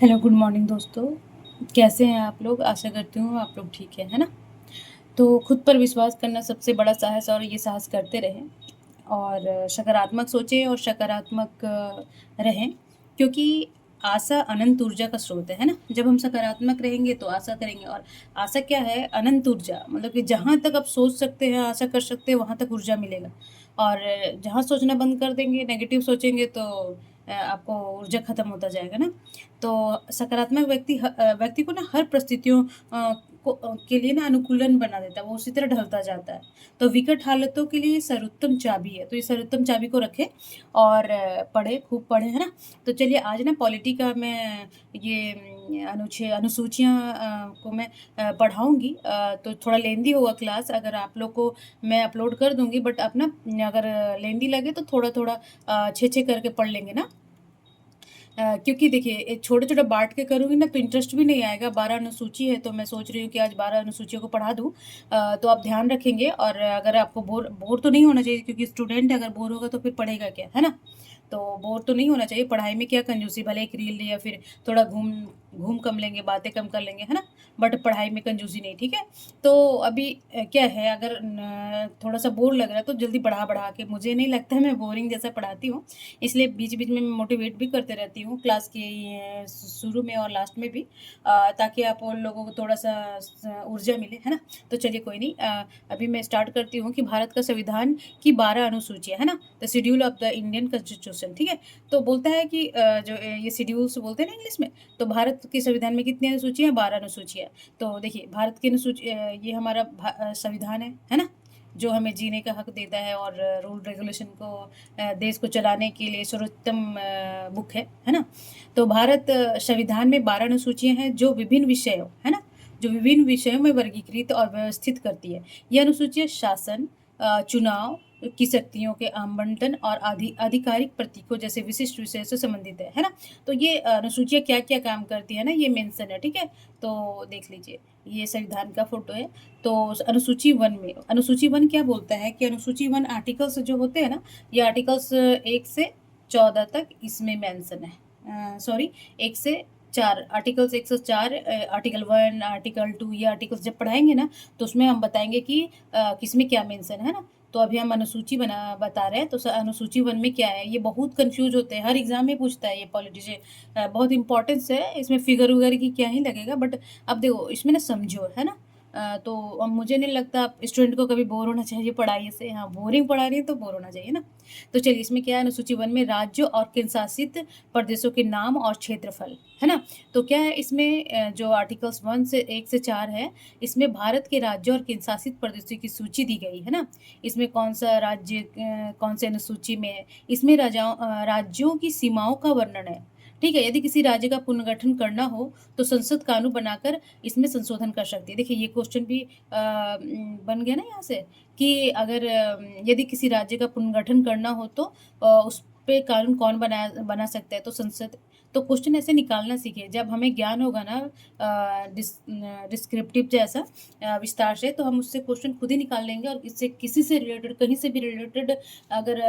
Hello, good morning दोस्तों। कैसे हैं आप लोग? आशा करती हूँ आप लोग ठीक हैं, है ना? तो खुद पर विश्वास करना सबसे बड़ा साहस और ये साहस करते रहें और सकारात्मक सोचें और सकारात्मक रहें क्योंकि आशा अनंत ऊर्जा का स्रोत है ना? जब हम सकारात्मक रहेंगे तो आशा करेंगे और आशा क्या है? अनंत ऊर्जा मतलब कि जहाँ तक आप सोच सकते हैं, आशा कर सकते हैं, वहाँ तक ऊर्जा मिलेगा और जहाँ सोचना बंद कर देंगे, नेगेटिव सोचेंगे तो आपको ऊर्जा खत्म होता जाएगा ना? तो सकारात्मक व्यक्ति को ना हर परिस्थितियों के लिए ना अनुकूलन बना देता है, वो उसी तरह ढलता जाता है। तो विकट हालतों के लिए सर्वोत्तम चाबी है, तो ये सर्वोत्तम चाबी को रखें और पढ़ें, खूब पढ़ें, है ना? तो चलिए आज ना पॉलिटी का मैं ये अनुसूचियाँ को मैं पढ़ाऊँगी, तो थोड़ा लेंदी होगा क्लास, अगर आप लोग को मैं अपलोड कर दूँगी बट आप ना अगर लेंदी लगे तो थोड़ा-थोड़ा 6-6 करके पढ़ लेंगे ना। क्योंकि देखिए छोटे-छोटे बाँट के करूँगी ना तो इंटरेस्ट भी नहीं आएगा, 12 अनुसूची है तो मैं सोच रही हूँ कि आज 12 अनुसूचियों को पढ़ा दूँ। तो आप ध्यान रखेंगे और अगर आपको बोर बोर तो नहीं होना चाहिए क्योंकि स्टूडेंट है, अगर बोर होगा तो फिर पढ़ेगा क्या, है ना? तो बोर तो नहीं होना चाहिए, पढ़ाई में क्या कंजूसी, भले एक रील या फिर थोड़ा घूम घूम कम लेंगे, बातें कम कर लेंगे, है ना? बट पढ़ाई में कंजूसी नहीं, ठीक है? तो अभी क्या है, अगर न थोड़ा-सा बोर लग रहा है तो जल्दी बढ़ा-बढ़ा के, मुझे नहीं लगता है मैं बोरिंग जैसा पढ़ाती हूँ, इसलिए बीच-बीच में मैं मोटिवेट भी करते रहती हूँ क्लास के शुरू में और लास्ट में भी, ताकि आप उन लोगों को थोड़ा-सा ऊर्जा मिले, है ना? तो चलिए कोई नहीं, अभी मैं स्टार्ट करती हूँ कि भारत का संविधान की 12 अनुसूचियाँ, है ना? The schedule of the Indian constitution, ठीक है? तो बोलता है कि ये शेड्यूल्स बोलते हैं ना इंग्लिश में, तो भारत के संविधान में कितनी अनुसूचियाँ हैं? 12 अनुसूचियाँ। तो देखिए भारत की ये हमारा संविधान है ना? जो हमें जीने का हक देता है और रूल रेगुलेशन को देश को चलाने के लिए सर्वोत्तम बुक है ना? तो भारत संविधान में 12 अनुसूचियाँ हैं जो विभिन्न विषयों, है ना? जो विभिन्न विषयों में वर्गीकृत और व्यवस्थित करती है। ये अनुसूचियाँ शासन, चुनाव की शक्तियों के आवंटन और आधिकारिक प्रतीकों जैसे विशिष्ट विषयों से संबंधित है ना? तो ये अनुसूचियाँ क्या-क्या काम करती है ना, ये मेंशन है, ठीक है? तो देख लीजिए, ये संविधान का फ़ोटो है। तो अनुसूची 1 क्या बोलता है कि अनुसूची 1 आर्टिकल्स जो होते हैं ना, ये आर्टिकल्स 1 से 14 तक इसमें मेंशन है। सॉरी, 1 से 4 आर्टिकल्स 1 से 4, आर्टिकल 1, आर्टिकल 2, ये आर्टिकल्स जब पढ़ाएँगे ना, तो उसमें हम बताएँगे कि किसमें क्या मेंशन है ना? तो अभी हम अनुसूची बता रहे हैं, तो अनुसूची 1 में क्या है? ये बहुत कन्फ्यूज़ होते हैं, हर एग्ज़ाम में पूछता है ये पॉलिटी से, बहुत इम्पोर्टेंस है, इसमें फिगर-विगर की क्या ही लगेगा, बट अब देखो इसमें ना समझो, है ना? तो अब मुझे नहीं लगता स्टूडेंट को कभी बोर होना चाहिए पढ़ाई से, हाँ, बोरिंग पढ़ा रही है तो बोर होना चाहिए ना। तो चलिए इसमें क्या है, अनुसूची 1 में राज्यों और केंद्र शासित प्रदेशों के नाम और क्षेत्रफल, है ना? तो क्या है इसमें, जो आर्टिकल्स 1 से 4 है, इसमें भारत के राज्यों और केंद्र शासित प्रदेशों की सूची दी गई है ना? इसमें कौन-सा राज्य कौन से अनुसूची में है, इसमें राज्यों की सीमाओं का वर्णन है, ठीक है? यदि किसी राज्य का पुनर्गठन करना हो, तो संसद कानून बनाकर इसमें संशोधन कर सकती है। देखिए ये क्वेश्चन भी बन गया ना यहाँ से कि अगर यदि किसी राज्य का पुनर्गठन करना हो तो उस पे कानून कौन बना सकता है, तो संसद। तो क्वेश्चन ऐसे निकालना सीखें, जब हमें ज्ञान होगा ना डिस्क्रिप्टिव जैसा विस्तार से, तो हम उससे क्वेश्चन खुद ही निकाल लेंगे और इससे किसी से रिलेटेड, कहीं से भी रिलेटेड अगर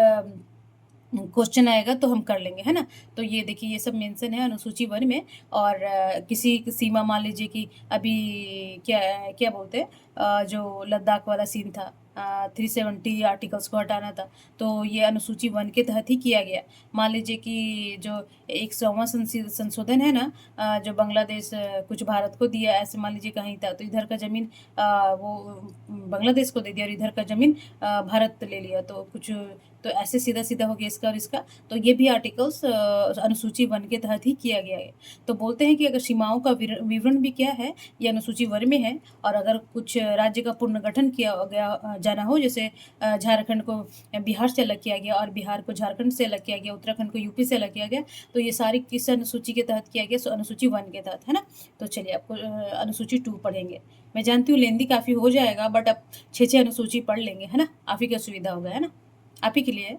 क्वेश्चन आएगा तो हम कर लेंगे, है ना? तो ये देखिए ये सब मेंशन है अनुसूची 1 में और किसी की सीमा मान लीजिए कि अभी क्या क्या बोलते हैं, जो लद्दाख वाला सीन था, 370 आर्टिकल्स को हटाना था, तो ये अनुसूची 1 के तहत ही किया गया। मान लीजिए कि जो 100वां संशोधन है ना, जो बांग्लादेश कुछ भारत को दिया, ऐसे मान लीजिए कहीं था, तो इधर का ज़मीन वो बांग्लादेश को दे दिया और इधर का ज़मीन भारत ले लिया, तो कुछ तो ऐसे सीधा-सीधा हो गया इसका और इसका। तो ये भी आर्टिकल्स अनुसूची 1 के तहत ही किया गया है। तो बोलते हैं कि अगर सीमाओं का विवरण भी क्या है, ये अनुसूची 1 में है और अगर कुछ राज्य का पुनर्गठन किया गया जाना हो, जैसे झारखंड को बिहार से अलग किया गया और बिहार को झारखंड से अलग किया गया, उत्तराखंड को यूपी से अलग किया गया, तो ये सारी किस अनुसूची के तहत किया गया? सो अनुसूची 1 के तहत, है ना? तो चलिए आपको अनुसूची 2 पढ़ेंगे। मैं जानती हूँ लेंदी काफ़ी हो जाएगा बट आप 6-6 अनुसूची पढ़ लेंगे, है ना? आप ही का सुविधा होगा, है ना? आप ही के लिए है।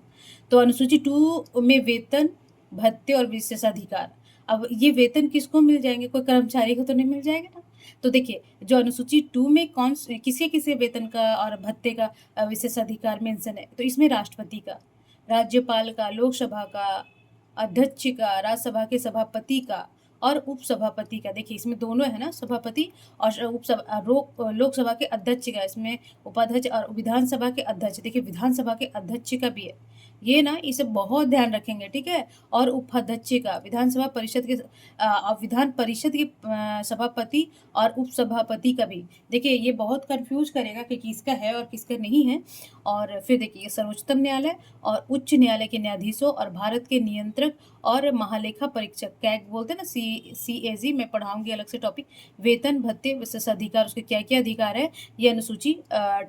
तो अनुसूची 2 में वेतन, भत्ते और विशेषाधिकार। अब ये वेतन किसको मिल जाएँगे? कोई कर्मचारी को तो नहीं मिल जाएगा ना? तो देखिए, जो अनुसूची 2 में कौन स किसे-किसे वेतन का और भत्ते का विशेषाधिकार मेंशन है? तो इसमें राष्ट्रपति का, राज्यपाल का, लोकसभा का, अध्यक्ष का, राज्यसभा के सभापति का और उपसभापति का। देखिए इसमें दोनों है ना, सभापति और लोकसभा के अध्यक्ष का, इसमें उपाध्यक्ष और विधानसभा के अध्यक्ष। देखिए विधानसभा के अध्यक्ष का भी है, ये ना इसे बहुत ध्यान रखेंगे, ठीक है। और उपाध्यक्ष का, विधानसभा परिषद के विधान परिषद के सभापति और उपसभापति का भी। देखिए ये बहुत कंफ्यूज करेगा कि किसका है और किसका नहीं है। और फिर देखिए सर्वोच्चतम न्यायालय और उच्च न्यायालय के न्यायाधीशों और भारत के नियंत्रक और महालेखा परीक्षक, कैग बोलते हैं ना, CAG, मैं पढ़ाऊंगी अलग से टॉपिक। वेतन भत्ते विशेषाधिकार, उसके क्या क्या अधिकार है ये अनुसूची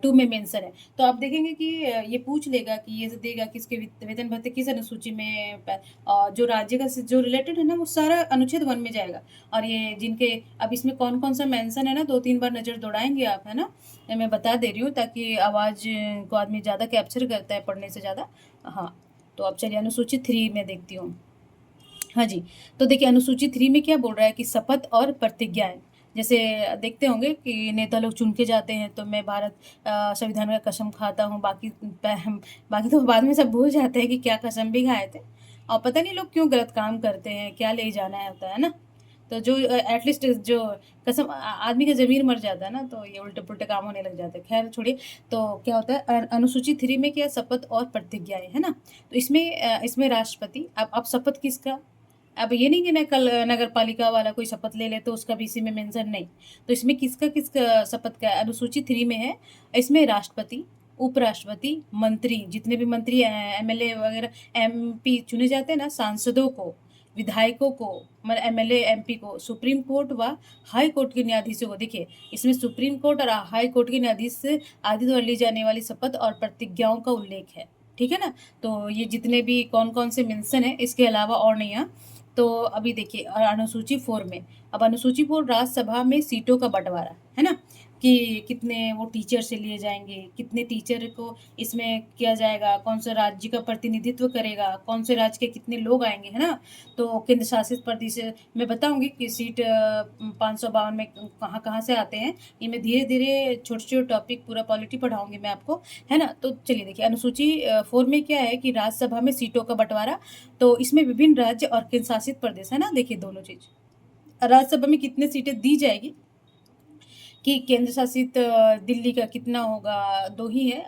2 में मेंशन है। तो आप देखेंगे कि ये पूछ लेगा कि ये देगा किसके वेतन भत्ते किस अनुसूची में, जो राज्य का जो रिलेटेड है ना वो सारा अनुच्छेद 1 में जाएगा। और ये जिनके अब इसमें कौन कौन सा मेंशन है ना, 2-3 बार नज़र दौड़ाएंगे आप, है ना, मैं बता दे रही हूँ ताकि आवाज़ को आदमी ज़्यादा कैप्चर करता है पढ़ने से ज़्यादा। हाँ, तो अब चलिए अनुसूची 3 में देखती हूँ। हाँ जी, तो देखिए अनुसूची 3 में क्या बोल रहा है कि शपथ और प्रतिज्ञाएं। जैसे देखते होंगे कि नेता लोग चुन के जाते हैं, तो मैं भारत संविधान का कसम खाता हूँ, बाकी तो बाद में सब भूल जाते हैं कि क्या कसम भी खाए थे, और पता नहीं लोग क्यों गलत काम करते हैं, क्या ले जाना होता है ना। तो जो एटलीस्ट जो कसम आदमी का ज़मीर मर जाता है ना, तो ये उल्टे पुल्टे काम होने लग जाते हैं। खैर छोड़िए, तो क्या होता है अनुसूची 3 में क्या, शपथ और प्रतिज्ञाएं, है ना। तो इसमें राष्ट्रपति, अब शपथ किसका, अब ये नहीं कि ना कल नगर पालिका वाला कोई शपथ ले ले तो उसका भी इसी में मेंशन नहीं। तो इसमें किसका किसका शपथ का अनुसूची 3 में है, इसमें राष्ट्रपति, उपराष्ट्रपति, मंत्री, जितने भी मंत्री MLA वगैरह MP चुने जाते हैं ना, सांसदों को, विधायकों को, मतलब MLA MP को, सुप्रीम कोर्ट व हाई कोर्ट के न्यायाधीशों को। देखिए इसमें सुप्रीम कोर्ट और हाई कोर्ट के न्यायाधीश आदि द्वारा ली जाने वाली शपथ और प्रतिज्ञाओं का उल्लेख है, ठीक है ना। तो ये जितने भी कौन कौन से मेंशन है, इसके अलावा और नहीं है। तो अभी देखिए अनुसूची 4 में, अब अनुसूची 4 राज्यसभा में सीटों का बंटवारा, है ना, कि कितने वो टीचर से लिए जाएंगे, कितने टीचर को इसमें किया जाएगा, कौन सा राज्य का प्रतिनिधित्व करेगा, कौन से राज्य के कितने लोग आएंगे, है ना। तो केंद्र शासित प्रदेश मैं बताऊंगी कि सीट 552 में कहाँ कहाँ से आते हैं। ये मैं धीरे धीरे छोटे छोटे टॉपिक पूरा पॉलिटी पढ़ाऊंगी मैं आपको, है ना। तो चलिए देखिए अनुसूची 4 में क्या है कि राज्यसभा में सीटों का बंटवारा। तो इसमें विभिन्न राज्य और केंद्र शासित प्रदेश, है ना, देखिए दोनों चीज, राज्यसभा में कितने सीटें दी जाएगी, कि केंद्र शासित दिल्ली का कितना होगा, 2 ही है,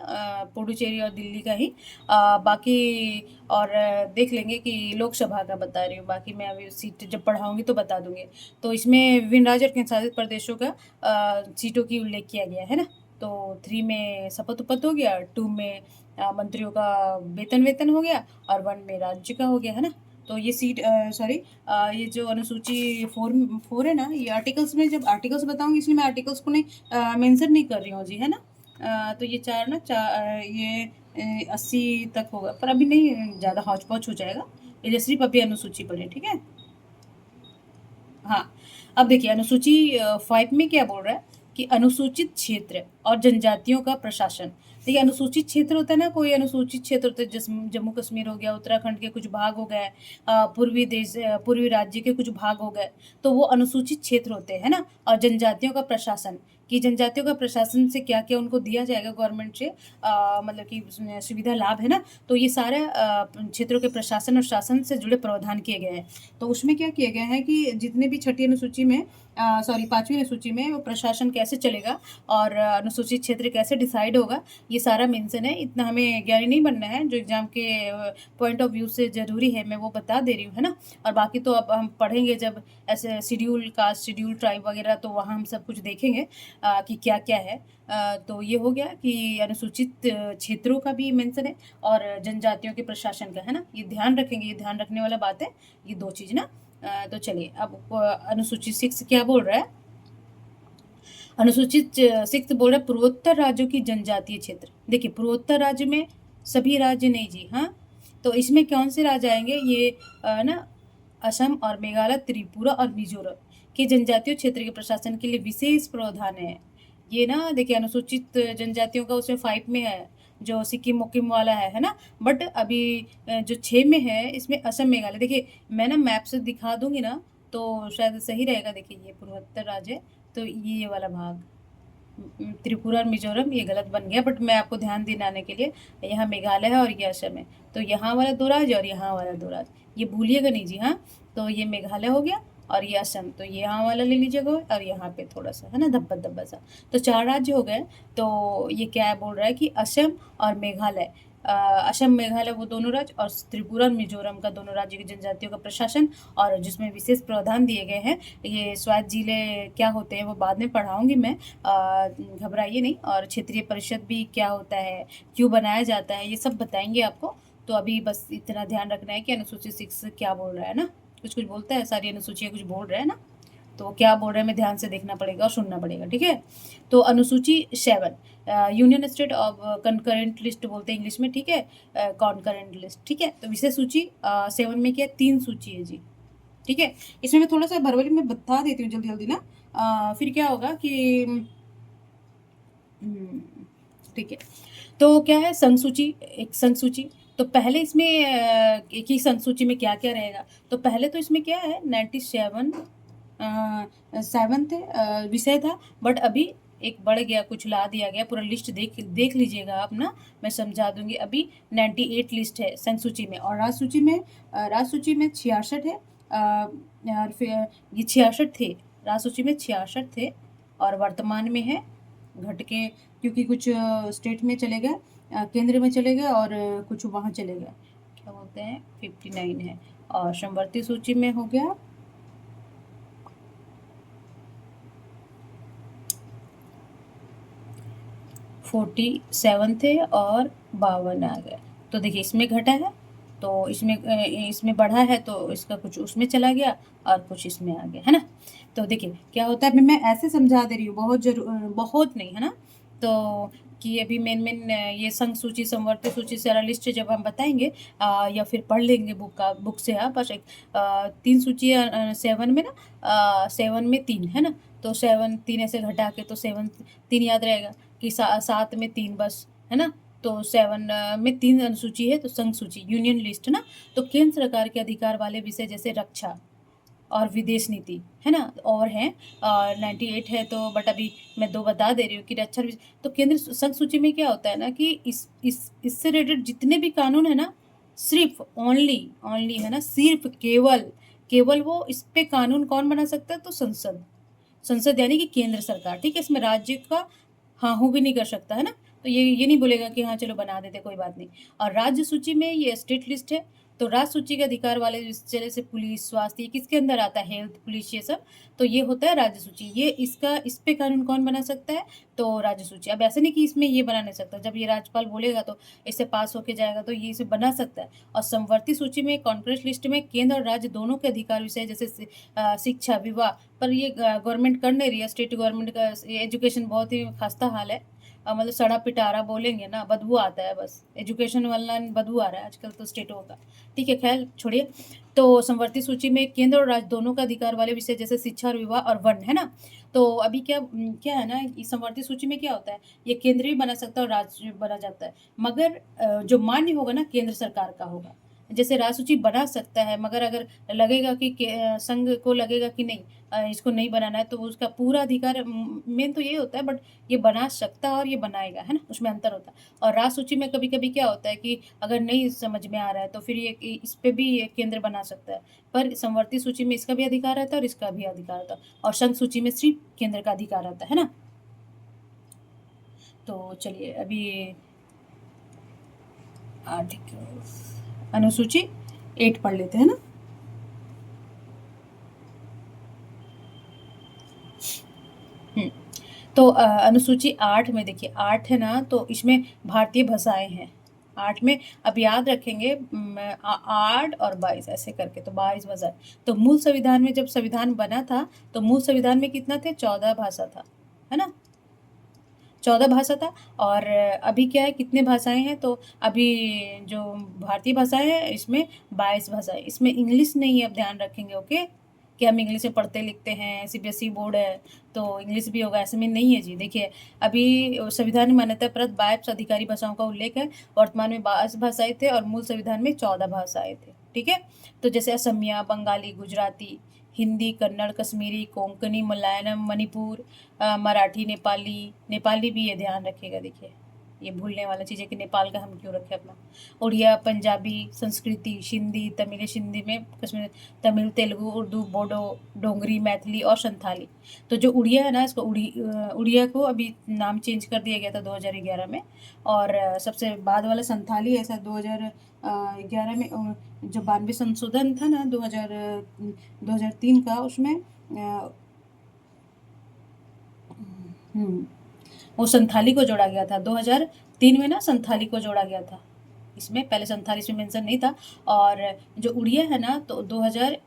पुडुचेरी और दिल्ली का ही, बाकी और देख लेंगे कि लोकसभा का बता रही हूँ, बाकी मैं अभी सीट जब पढ़ाऊंगी तो बता दूंगी। तो इसमें विभिन्न राज्य और केंद्र शासित प्रदेशों का सीटों की उल्लेख किया गया है ना। तो 3 में शपथ उपथ हो गया, 2 में मंत्रियों का वेतन हो गया, और 1 में राज्य का हो गया, है ना। तो ये सीट सॉरी ये जो अनुसूची 4 है ना, ये आर्टिकल्स में जब आर्टिकल्स बताऊंगी इसलिए मैं आर्टिकल्स को नहीं मेंशन नहीं कर रही हूँ जी, है ना। तो ये ये 80 तक होगा, पर अभी नहीं, ज़्यादा हौच पौच हो जाएगा, ये सिर्फ अभी अनुसूची पढ़े, ठीक है। हाँ, अब देखिए अनुसूची 5 में क्या बोल रहा है कि अनुसूचित क्षेत्र और जनजातियों का प्रशासन। देखिए अनुसूचित क्षेत्र होता है ना, कोई अनुसूचित क्षेत्र होता है, जैसे जम्मू कश्मीर हो गया, उत्तराखंड के कुछ भाग हो गए, पूर्वी राज्य के कुछ भाग हो गए, तो वो अनुसूचित क्षेत्र होते हैं ना। और जनजातियों का प्रशासन, कि जनजातियों का प्रशासन से क्या क्या उनको दिया जाएगा गवर्नमेंट से, मतलब कि सुविधा लाभ, है ना। तो ये सारे क्षेत्रों के प्रशासन और शासन से जुड़े प्रावधान किए गए हैं। तो उसमें क्या किया गया है कि जितने भी छठी अनुसूची में सॉरी 5वीं अनुसूची में वो प्रशासन कैसे चलेगा और अनुसूचित क्षेत्र कैसे डिसाइड होगा, ये सारा मेंशन है। इतना हमें ज्ञानी नहीं बनना है, जो एग्जाम के पॉइंट ऑफ व्यू से ज़रूरी है मैं वो बता दे रही हूँ, है ना। और बाकी तो अब हम पढ़ेंगे जब ऐसे शेड्यूल कास्ट, शेड्यूल ट्राइब वगैरह, तो वहाँ हम सब कुछ देखेंगे कि क्या क्या है। तो ये हो गया कि अनुसूचित क्षेत्रों का भी मेंशन है और जनजातियों के प्रशासन का, है ना। ये ध्यान रखेंगे, ये ध्यान रखने वाला बात है, ये 2 चीज़ ना। तो चलिए अब अनुसूचित 6 क्या बोल रहा है। अनुसूचित 6 बोल रहा है पूर्वोत्तर राज्यों की जनजातीय क्षेत्र। देखिए पूर्वोत्तर राज्य में सभी राज्य नहीं जी, हाँ। तो इसमें कौन से राज्य आएंगे, ये ना असम और मेघालय, त्रिपुरा और मिजोरम के जनजातीय क्षेत्र के प्रशासन के लिए विशेष प्रावधान है। ये ना देखिए अनुसूचित जनजातियों का उसमें 5 में है, जो सिक्किम मुक्किम वाला है ना। बट अभी जो 6 में है इसमें असम मेघालय। देखिए मैं ना मैप से दिखा दूंगी ना तो शायद सही रहेगा। देखिए ये पूर्वोत्तर राज्य है, तो ये वाला भाग त्रिपुरा और मिजोरम ये गलत बन गया, बट मैं आपको ध्यान दिलाने के लिए, यहाँ मेघालय है और ये असम है, तो यहाँ वाला 2 राज्य और यहाँ वाला 2 राज्य, ये भूलिएगा नहीं जी, हाँ। तो ये मेघालय हो गया और ये असम, तो ये यहाँ वाला ले लीजिएगा और यहाँ पे थोड़ा सा, है ना, धब्बा धब्बा सा। तो 4 राज्य हो गए। तो ये क्या बोल रहा है कि असम और मेघालय, असम मेघालय वो दोनों राज्य, और त्रिपुरा और मिजोरम का दोनों राज्य की जनजातियों का प्रशासन, और जिसमें विशेष प्रावधान दिए गए हैं। ये स्वायत्त जिले क्या होते हैं वो बाद में पढ़ाऊंगी मैं, घबराइए नहीं। और क्षेत्रीय परिषद भी क्या होता है, क्यों बनाया जाता है, ये सब बताएंगे आपको। तो अभी बस इतना ध्यान रखना है कि अनुसूची 6 क्या बोल रहा है ना, कुछ कुछ बोलता है, सारी अनुसूचियाँ कुछ बोल रहे हैं ना, तो क्या बोल रहे हैं, मैं ध्यान से देखना पड़ेगा और सुनना पड़ेगा, ठीक है। तो अनुसूची 7, union state of concurrent list बोलते हैं इंग्लिश में, ठीक है, कॉन्करेंट लिस्ट, ठीक है। तो विशेष सूची 7 में क्या है, 3 सूची है जी, ठीक है। इसमें मैं थोड़ा सा भरवली में बता देती हूँ जल्दी जल्दी ना, फिर क्या होगा कि ठीक है। तो क्या है, संघ सूची, एक संघ सूची। तो पहले इसमें एक ही संघ सूची में क्या क्या रहेगा, तो पहले तो इसमें क्या है 97 7th विषय था, बट अभी एक बढ़ गया, कुछ ला दिया गया, पूरा लिस्ट देख लीजिएगा आप ना, मैं समझा दूंगी। अभी 98 लिस्ट है संघ सूची में, और राज सूची में 66 है, और फिर ये 66 थे, राज सूची में 66 थे, और वर्तमान में है घट के, क्योंकि कुछ स्टेट में चले गए, केंद्र में चले गए, और कुछ वहाँ चले गए, क्या बोलते हैं 59 है। और समवर्ती सूची में हो गया 47 थे, और 52 आ गए। तो देखिए इसमें घटा है, तो इसमें बढ़ा है, तो इसका कुछ उसमें चला गया और कुछ इसमें आ गया, है ना। तो देखिए क्या होता है, मैं ऐसे समझा दे रही हूँ, बहुत नहीं, है ना। तो कि अभी मेन ये संघ सूची समवर्ती सूची सारा लिस्ट जब हम बताएंगे, या फिर पढ़ लेंगे बुक से आप, बस एक 3 सूची 7 में ना, 7 में 3 है ना, तो 7 3 ऐसे घटा के, तो 7 3 याद रहेगा कि 7 में 3 बस, है ना। तो 7 में 3 अनुसूची है, तो संघ सूची यूनियन लिस्ट ना। तो केंद्र सरकार के अधिकार वाले विषय जैसे रक्षा और विदेश नीति, है ना, और हैं, 98 है, तो बट अभी मैं 2 बता दे रही हूँ कि रक्षा। तो केंद्र संघ सूची में क्या होता है ना कि इससे रिलेटेड जितने भी कानून है ना, सिर्फ ओनली है ना, सिर्फ केवल वो इस पे कानून कौन बना सकता है, तो संसद यानी कि केंद्र सरकार, ठीक है। इसमें राज्य का हाँ हूँ भी नहीं कर सकता, है ना। तो ये नहीं बोलेगा कि हाँ चलो बना देते, कोई बात नहीं। और राज्य सूची में ये स्टेट लिस्ट है। तो राज्य सूची के अधिकार वाले जैसे पुलिस, स्वास्थ्य, किसके अंदर आता है, हेल्थ, पुलिस, ये सब। तो ये होता है राज्य सूची। ये इस पे कानून कौन बना सकता है, तो राज्य सूची। अब ऐसे नहीं कि इसमें ये बना नहीं सकता, जब ये राज्यपाल बोलेगा तो इससे पास होके जाएगा, तो ये इसे बना सकता है। और समवर्ती सूची में कॉन्करेंट लिस्ट में केंद्र और राज्य दोनों के अधिकार विषय जैसे शिक्षा, विवाह, पर ये गवर्नमेंट कर नहीं रही है, स्टेट गवर्नमेंट का एजुकेशन बहुत ही खस्ता हाल है। मतलब सड़ा पिटारा बोलेंगे ना, बदबू आता है, बस एजुकेशन वाला बदबू आ रहा है आजकल तो स्टेटों का, ठीक है, खैर छोड़िए। तो समवर्ती सूची में केंद्र और राज्य दोनों का अधिकार वाले विषय जैसे शिक्षा और विवाह और वन, है ना। तो अभी क्या है ना, समवर्ती सूची में क्या होता है, ये केंद्र भी बना सकता है और राज्य बना जाता है, मगर जो मान्य होगा ना केंद्र सरकार का होगा। जैसे राज्य सूची बना सकता है, मगर अगर लगेगा कि संघ को लगेगा कि नहीं, इसको नहीं बनाना है, तो उसका पूरा अधिकार, मेन तो ये होता है, बट ये बना सकता है और ये बनाएगा, है ना, उसमें अंतर होता है। और राज्य सूची में कभी कभी क्या होता है कि अगर नहीं समझ में आ रहा है, तो फिर ये इस पे भी ये केंद्र बना सकता है, पर समवर्ती सूची में इसका भी अधिकार रहता है और इसका भी अधिकार रहता है, और संघ सूची में सिर्फ केंद्र का अधिकार रहता है ना। तो चलिए अभी आर्टिकल अनुसूची 8 पढ़ लेते हैं ना। तो अनुसूची 8 में देखिए, 8 है ना, तो इसमें भारतीय भाषाएं हैं 8 में। अब याद रखेंगे 8 और 22 ऐसे करके, तो 22 भाषाएं। तो मूल संविधान में जब संविधान बना था, तो मूल संविधान में कितना थे, 14 भाषा था, है ना, 14 भाषा था। और अभी क्या है, कितने भाषाएं हैं, तो अभी जो भारतीय भाषाएं हैं इसमें 22 भाषाएं, इसमें इंग्लिश नहीं है, अब ध्यान रखेंगे, ओके, कि हम इंग्लिश में पढ़ते लिखते हैं, सीबीएसई बोर्ड है तो इंग्लिश भी होगा, ऐसे में नहीं है जी। देखिए अभी संविधान में मान्यता प्राप्त 22 अधिकारी भाषाओं का उल्लेख है, वर्तमान में 22 भाषाएं थे, और मूल संविधान में 14 भाषाएं थे, ठीक है। तो जैसे असमिया, बंगाली, गुजराती, हिंदी, कन्नड़, कश्मीरी, कोंकणी, मलयालम, मणिपुर, मराठी, नेपाली भी ये ध्यान रखिएगा, देखिए ये भूलने वाला चीज़ है कि नेपाल का हम क्यों रखें अपना। उड़िया, पंजाबी, संस्कृति, सिंधी, तमिल, सिंधी में कश्मीर, तमिल, तेलुगु, उर्दू, बोडो, डोगरी, मैथिली और संथाली। तो जो उड़िया है ना, इसको उड़िया को अभी नाम चेंज कर दिया गया था 2011 में। और सबसे बाद वाला संथाली ऐसा 2011 में जो 92 संशोधन था ना 2003 का, उसमें वो संथाली को जोड़ा गया था 2003 में ना, संथाली को जोड़ा गया था इसमें। पहले संथाली इसमें मेंशन नहीं था। और जो उड़िया है ना, तो 2000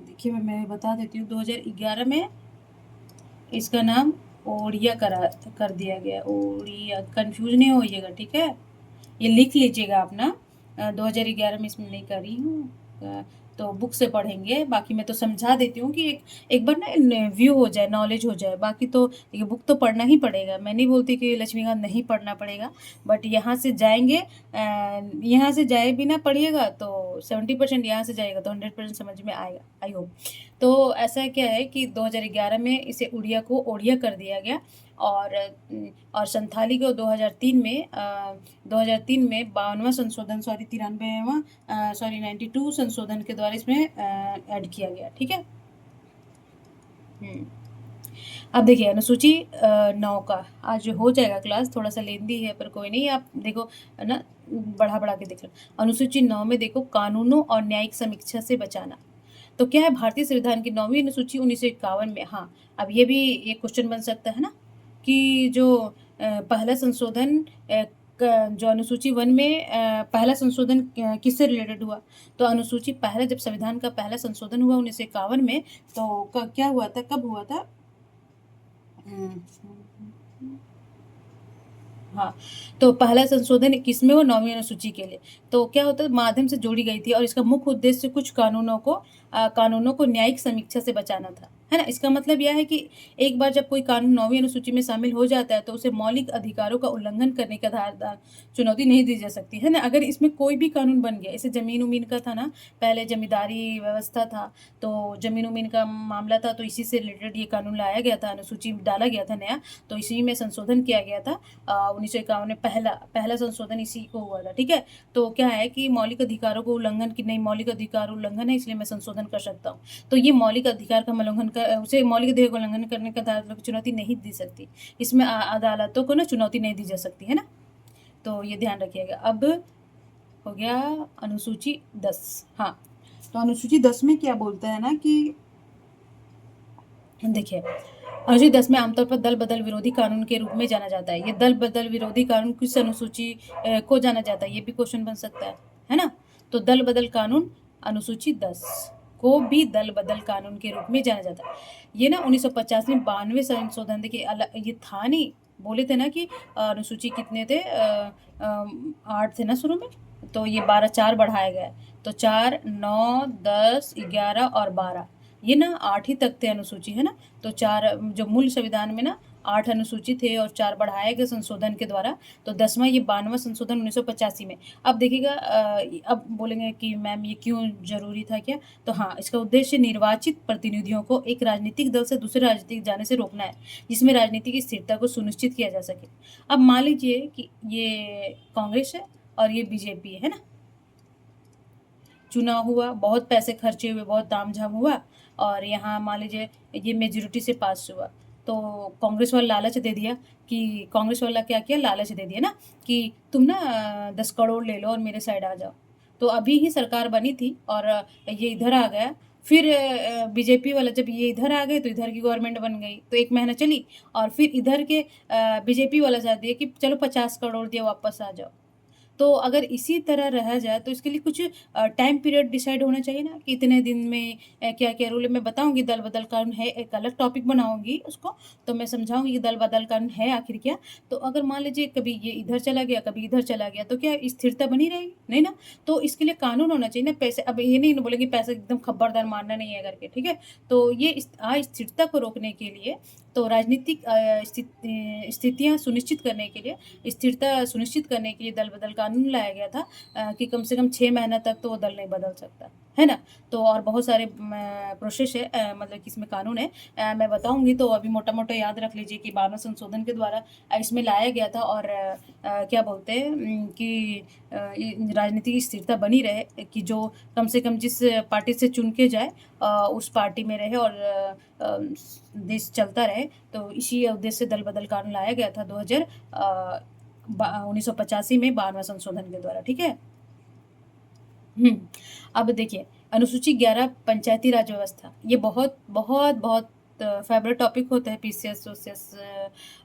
देखिए मैं बता देती हूँ, 2011 में इसका नाम ओड़िया कर दिया गया। ओड़िया, कंफ्यूज नहीं होइएगा, ठीक है, ये लिख लीजिएगा अपना। 2011 में इसमें नहीं कर रही हूँ, तो बुक से पढ़ेंगे। बाकी मैं तो समझा देती हूँ कि एक बार ना व्यू हो जाए, नॉलेज हो जाए। बाकी तो ये बुक तो पढ़ना ही पड़ेगा। मैं नहीं बोलती कि लक्ष्मीकांत नहीं पढ़ना पड़ेगा, बट यहाँ से जाएंगे, यहाँ से जाए भी ना पढ़िएगा तो 70% यहाँ से जाएगा तो 100% समझ में आएगा, आई होप। तो ऐसा क्या है कि 2011 में इसे उड़िया को ओड़िया कर दिया गया। और संथाली को 2003 में 52वां संशोधन, 92 संशोधन के द्वारा इसमें ऐड किया गया, ठीक है। अब देखिए अनुसूची 9 का आज हो जाएगा क्लास, थोड़ा सा लेंदी है पर कोई नहीं, आप देखो है ना, बढ़ा के देख लो। अनुसूची 9 में देखो, कानूनों और न्यायिक समीक्षा से बचाना। तो क्या है, भारतीय संविधान की 9वीं अनुसूची 1951 में, हाँ अब ये भी एक क्वेश्चन बन सकता है ना कि जो पहला संशोधन जो अनुसूची 1 में पहला संशोधन किससे रिलेटेड हुआ। तो अनुसूची पहला, जब संविधान का पहला संशोधन हुआ 1951 में, तो क्या हुआ था, कब हुआ था, हाँ, तो पहला संशोधन किसमें, वो 9वीं अनुसूची के लिए। तो क्या होता है, माध्यम से जोड़ी गई थी और इसका मुख्य उद्देश्य कुछ कानूनों को न्यायिक समीक्षा से बचाना था, है ना। इसका मतलब यह है कि एक बार जब कोई कानून 9वीं अनुसूची में शामिल हो जाता है तो उसे मौलिक अधिकारों का उल्लंघन करने का धारदार चुनौती नहीं दी जा सकती, है ना। अगर इसमें कोई भी कानून बन गया, इसे जमीन उमीन का था ना, पहले जमींदारी व्यवस्था था, तो जमीन उमीन का मामला था, तो इसी से रिलेटेड ये कानून लाया गया था, अनुसूची डाला गया था नया, तो इसी में संशोधन किया गया था। 1951 में पहला संशोधन इसी को हुआ था, ठीक है। तो क्या है कि मौलिक अधिकारों को उल्लंघन की नहीं, मौलिक अधिकार उल्लंघन है, इसलिए मैं संशोधन कर सकता हूँ। तो ये मौलिक अधिकार का उल्लंघन उसे मौलिक अधिकार को उल्लंघन करने का अदालत को चुनौती नहीं दी सकती, इसमें अदालतों को ना चुनौती नहीं दी जा सकती, है ना। तो ये ध्यान रखिएगा। अब हो गया अनुसूची 10। हाँ, तो अनुसूची 10 में क्या बोलता है ना कि देखिए, अनुसूची 10 में आमतौर पर दल बदल विरोधी कानून के रूप में जाना जाता है। ये दल बदल विरोधी कानून किस अनुसूची को जाना जाता है, ये भी क्वेश्चन बन सकता है ना। तो दल बदल कानून अनुसूची 10 को भी दल बदल कानून के रूप में जाना जाता है। ये ना 1950 में 92 संशोधन, देखिए ये था नहीं, बोले थे ना कि अनुसूची कितने थे, 8 थे ना शुरू में, तो ये 12, 4 बढ़ाया गया है, तो 4, 9, 10, 11 और 12, ये ना 8 ही तक थे अनुसूची, है ना। तो 4 जो मूल संविधान में ना 8 अनुसूची थे और 4 बढ़ाए गए संशोधन के द्वारा, तो 10वां ये 92वां संशोधन 1985 में। अब देखिएगा, अब बोलेंगे कि मैम ये क्यों जरूरी था क्या, तो हाँ, इसका उद्देश्य निर्वाचित प्रतिनिधियों को एक राजनीतिक दल से दूसरे राजनीतिक जाने से रोकना है, जिसमें राजनीतिक स्थिरता को सुनिश्चित किया जा सके। अब मान लीजिए कि ये कांग्रेस है और ये बीजेपी है ना, चुनाव हुआ, बहुत पैसे खर्चे हुए, बहुत तामझाम हुआ, और यहाँ मान लीजिए ये मेजोरिटी से पास हुआ, तो कांग्रेस वाला लालच दे दिया कि कांग्रेस वाला क्या किया, लालच दे दिया ना कि तुम ना 10 करोड़ ले लो और मेरे साइड आ जाओ। तो अभी ही सरकार बनी थी और ये इधर आ गया, फिर बीजेपी वाला जब ये इधर आ गए तो इधर की गवर्नमेंट बन गई, तो 1 महीना चली, और फिर इधर के बीजेपी वाला चाह दिया कि चलो 50 करोड़ दिया, वापस आ जाओ। तो अगर इसी तरह रहा जाए तो इसके लिए कुछ टाइम पीरियड डिसाइड होना चाहिए ना कि इतने दिन में क्या-क्या रूल है। मैं बताऊँगी, दल बदल कानून है, एक अलग टॉपिक बनाऊँगी उसको, तो मैं समझाऊँगी कि दल बदल कानून है आखिर क्या। तो अगर मान लीजिए कभी ये इधर चला गया, कभी इधर चला गया, तो क्या स्थिरता बनी रहेगी? नहीं ना। तो इसके लिए कानून होना चाहिए ना। पैसे, अब ये नहीं बोलेंगे पैसे एकदम खबरदार मारना नहीं है करके, ठीक है। तो ये अस्थिरता को रोकने के लिए, तो राजनीतिक स्थितियाँ सुनिश्चित करने के लिए, स्थिरता सुनिश्चित करने के लिए दल बदल कानून लाया गया था कि कम से कम 6 महीने तक तो वो दल नहीं बदल सकता, है ना? तो और बहुत सारे प्रोसेस है, मतलब कि इसमें कानून है, मैं बताऊँगी, तो अभी मोटा-मोटा याद रख लीजिए कि 12वें संशोधन के द्वारा इसमें लाया गया था, और क्या बोलते हैं कि राजनीति की स्थिरता बनी रहे, कि जो कम से कम जिस पार्टी से चुन के जाए उस पार्टी में रहे, और देश चलता रहे। तो इसी उद्देश्य से दल बदल कानून लाया गया था 1985 में 12वें संशोधन के द्वारा, ठीक है? अब देखिए, अनुसूची 11 पंचायती राज व्यवस्था, ये बहुत, बहुत, बहुत फ़ेवरेट टॉपिक होता है पीसीएस, ओसीएस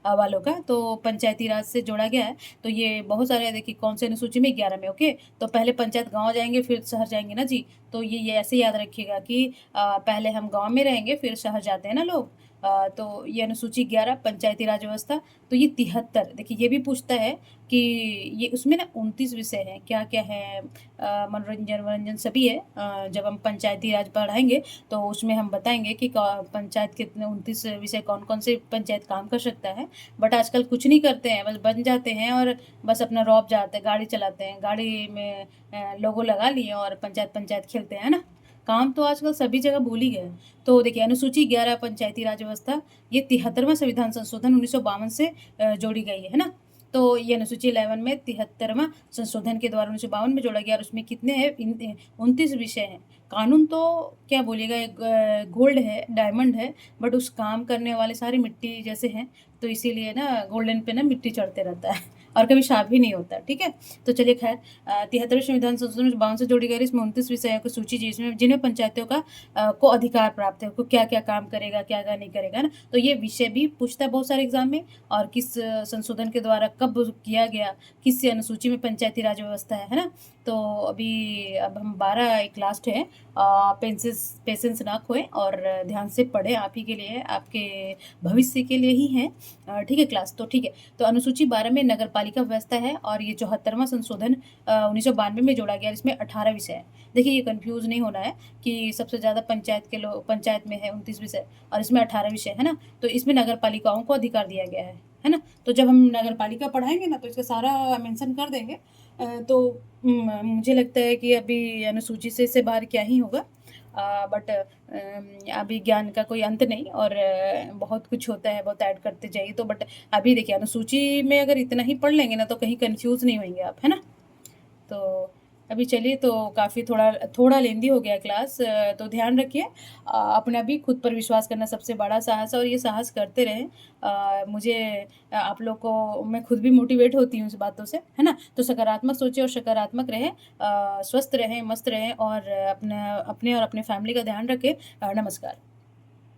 वालों का, तो पंचायती राज से जोड़ा गया है। तो ये बहुत सारे, देखिए कौन से अनुसूची में, 11 में, ओके। तो पहले पंचायत गाँव जाएँगे, फिर शहर जाएँगे ना जी। तो ये ऐसे याद रखिएगा कि पहले हम गाँव में रहेंगे, फिर शहर जाते हैं ना लोग। तो ये अनुसूची 11 पंचायती राज व्यवस्था, तो ये 73, देखिए ये भी पूछता है कि ये उसमें ना 29 विषय हैं, क्या-क्या है, मनोरंजन सभी है। जब हम पंचायती राज पढ़ाएँगे तो उसमें हम बताएँगे कि पंचायत कितने 29 विषय कौन-कौन से पंचायत काम कर सकता है। बट आजकल कुछ नहीं करते हैं, बस बन जाते हैं और बस अपना रौब जाते हैं, गाड़ी चलाते हैं, गाड़ी में लोगो लगा लिए और पंचायत खेलते हैं, है ना? काम तो आजकल सभी जगह भूल ही गए हैं। तो देखिए, अनुसूची 11 पंचायती राज व्यवस्था, ये 73वां संविधान संशोधन 1952 से जोड़ी गई है ना? तो ये अनुसूची 11 में 73वां संशोधन के द्वारा 1952 में जोड़ा गया, और उसमें कितने हैं, 29 विषय हैं। कानून तो क्या बोलिएगा, एक गोल्ड है, डायमंड है, बट उस काम करने वाले सारे मिट्टी जैसे हैं, तो इसीलिए ना गोल्डन पे ना मिट्टी चढ़ते रहता है और कभी साफ भी नहीं होता, ठीक है? तो चलिए खैर, 73वें संविधान संशोधन 52 से जोड़ी गई है, इसमें 29 विषयों की सूची, जिसमें जिन्हें पंचायतों का को अधिकार प्राप्त है, को क्या-क्या काम करेगा, क्या-क्या नहीं करेगा ना? तो ये विषय भी पूछता है बहुत सारे एग्ज़ाम में, और किस संशोधन के द्वारा कब किया गया, किस अनुसूची में पंचायती राज व्यवस्था है ना? तो अब हम 12 एक लास्ट है, पेशेंस ना खोएँ और ध्यान से पढ़ें, आप ही के लिए है, आपके भविष्य के लिए ही है। ठीक है क्लास? तो ठीक है। तो अनुसूची 12 में नगरपालिका व्यवस्था है, और ये 74वां संशोधन 1992 में जोड़ा गया, इसमें 18 विषय हैं। देखिए, ये कन्फ्यूज़ नहीं होना है कि सबसे ज़्यादा पंचायत में है 29 विषय, और इसमें 18 विषय है ना? तो इसमें नगरपालिकाओं को अधिकार दिया गया है ना? तो जब हम नगरपालिका पढ़ाएँगे ना, तो इसका सारा मेंशन कर देंगे। तो मुझे लगता है कि अभी अनुसूची से इससे बाहर क्या ही होगा। बट अभी ज्ञान का कोई अंत नहीं, और बहुत कुछ होता है, बहुत ऐड करते जाइए तो, बट अभी देखिए, अनुसूची में अगर इतना ही पढ़ लेंगे ना, तो कहीं कन्फ्यूज़ नहीं होंगे आप, है ना? तो अभी चलिए, तो काफ़ी थोड़ा थोड़ा लेंदी हो गया क्लास, तो ध्यान रखिए, अपना भी खुद पर विश्वास करना सबसे बड़ा साहस है, और ये साहस करते रहें। मुझे आप लोग को, मैं खुद भी मोटिवेट होती हूँ इस बातों से, है ना? तो सकारात्मक सोचें और सकारात्मक रहें, स्वस्थ रहें, मस्त रहें, और अपने और अपने फैमिली का ध्यान रखें। नमस्कार।